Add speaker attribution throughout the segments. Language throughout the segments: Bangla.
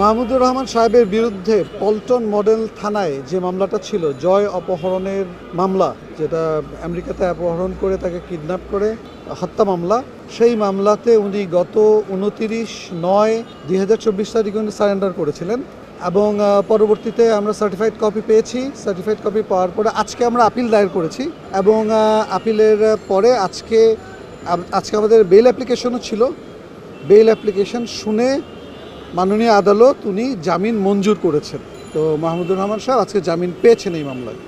Speaker 1: মাহমুদুর রহমান সাহেবের বিরুদ্ধে পল্টন মডেল থানায় যে মামলাটা ছিল, জয় অপহরণের মামলা, যেটা আমেরিকাতে অপহরণ করে তাকে কিডন্যাপ করে হত্যা মামলা, সেই মামলাতে উনি গত 29/9/2024 তারিখে উনি সারেন্ডার করেছিলেন এবং পরবর্তীতে আমরা সার্টিফাইড কপি পেয়েছি। সার্টিফাইড কপি পাওয়ার পরে আজকে আমরা আপিল দায়ের করেছি এবং আপিলের পরে আজকে আমাদের বেল অ্যাপ্লিকেশনও ছিল। বেল অ্যাপ্লিকেশন শুনে মাননীয় আদালত উনি জামিন মঞ্জুর করেছেন। তো মাহমুদুর রহমান সাহেব আজকে জামিন পেয়েছেন এই মামলায়।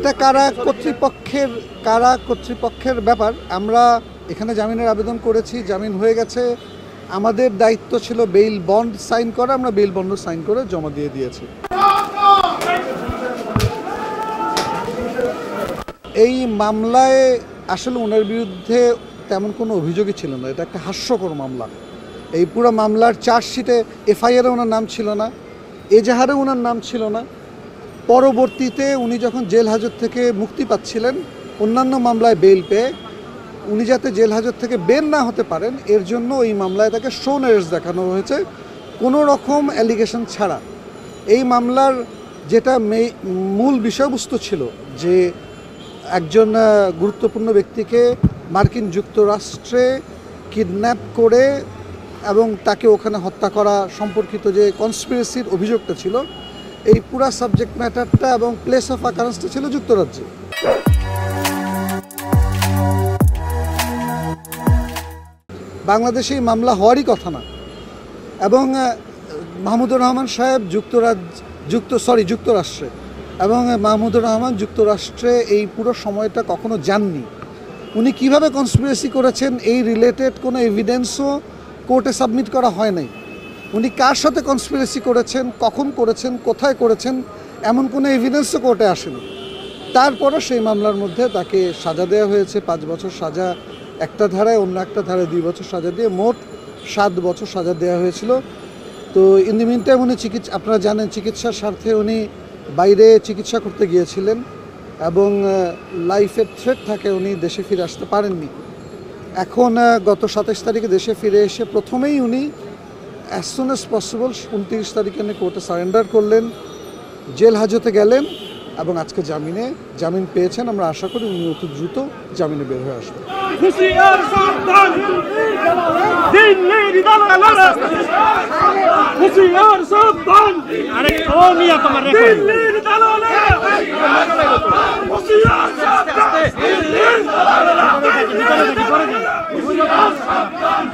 Speaker 1: এটা কারা কর্তৃপক্ষের ব্যাপার। আমরা এখানে জামিনের আবেদন করেছি, জামিন হয়ে গেছে। আমাদের দায়িত্ব ছিল বেইল বন্ড সাইন করা, আমরা বেইল বন্ড সাইন করে জমা দিয়ে দিয়েছি। এই মামলায় আসলে ওনার বিরুদ্ধে তেমন কোনো অভিযোগই ছিল না। এটা একটা হাস্যকর মামলা। এই পুরো মামলার চার্জশিটে এফআইআরে ওনার নাম ছিল না, এজাহারে ওনার নাম ছিল না। পরবর্তীতে উনি যখন জেল হাজত থেকে মুক্তি পাচ্ছিলেন, অন্যান্য মামলায় বেল পেয়ে উনি যাতে জেল হাজত থেকে বের না হতে পারেন এর জন্য এই মামলায় তাকে শোন অ্যারেস্ট দেখানো হয়েছে কোনো রকম অ্যালিগেশন ছাড়া। এই মামলার যেটা মূল বিষয়বস্তু ছিল যে একজন গুরুত্বপূর্ণ ব্যক্তিকে মার্কিন যুক্তরাষ্ট্রে কিডন্যাপ করে এবং তাকে ওখানে হত্যা করা সম্পর্কিত যে কনস্পিরেসির অভিযোগটা ছিল, এই পুরা সাবজেক্ট ম্যাটারটা এবং প্লেস অফ অ্যাকারেন্সটা ছিল যুক্তরাজ্যে। বাংলাদেশে এই মামলা হওয়ারই কথা না এবং মাহমুদুর রহমান সাহেব যুক্তরাষ্ট্রে এবং মাহমুদুর রহমান যুক্তরাষ্ট্রে এই পুরো সময়টা কখনো যাননি। উনি কিভাবে কনস্পিরেসি করেছেন এই রিলেটেড কোনো এভিডেন্সও কোর্টে সাবমিট করা হয় নাই। উনি কার সাথে কনস্পিরেসি করেছেন, কখন করেছেন, কোথায় করেছেন, এমন কোনো এভিডেন্সও কোর্টে আসেনি। তারপরও সেই মামলার মধ্যে তাকে সাজা দেওয়া হয়েছে, 5 বছর সাজা একটা ধারায়, অন্য একটা ধারায় 2 বছর সাজা দিয়ে মোট 7 বছর সাজা দেওয়া হয়েছিল। তো ইন দি মিন টাইম উনি আপনারা জানেন চিকিৎসার স্বার্থে উনি বাইরে চিকিৎসা করতে গিয়েছিলেন এবং লাইফের থ্রেট থাকে উনি দেশে ফিরে আসতে পারেননি। এখন গত 27 তারিখে দেশে ফিরে এসে প্রথমেই উনি অ্যাজ সুন অ্যাজ পসিবল 29 তারিখে উনি কোর্টে সারেন্ডার করলেন, জেল হাজতে গেলেন এবং আজকে জামিন পেয়েছেন। আমরা আশা করি উনি অতি দ্রুত জামিনে বের হয়ে আসবেন।
Speaker 2: হুঁশিয়ার সাবধান,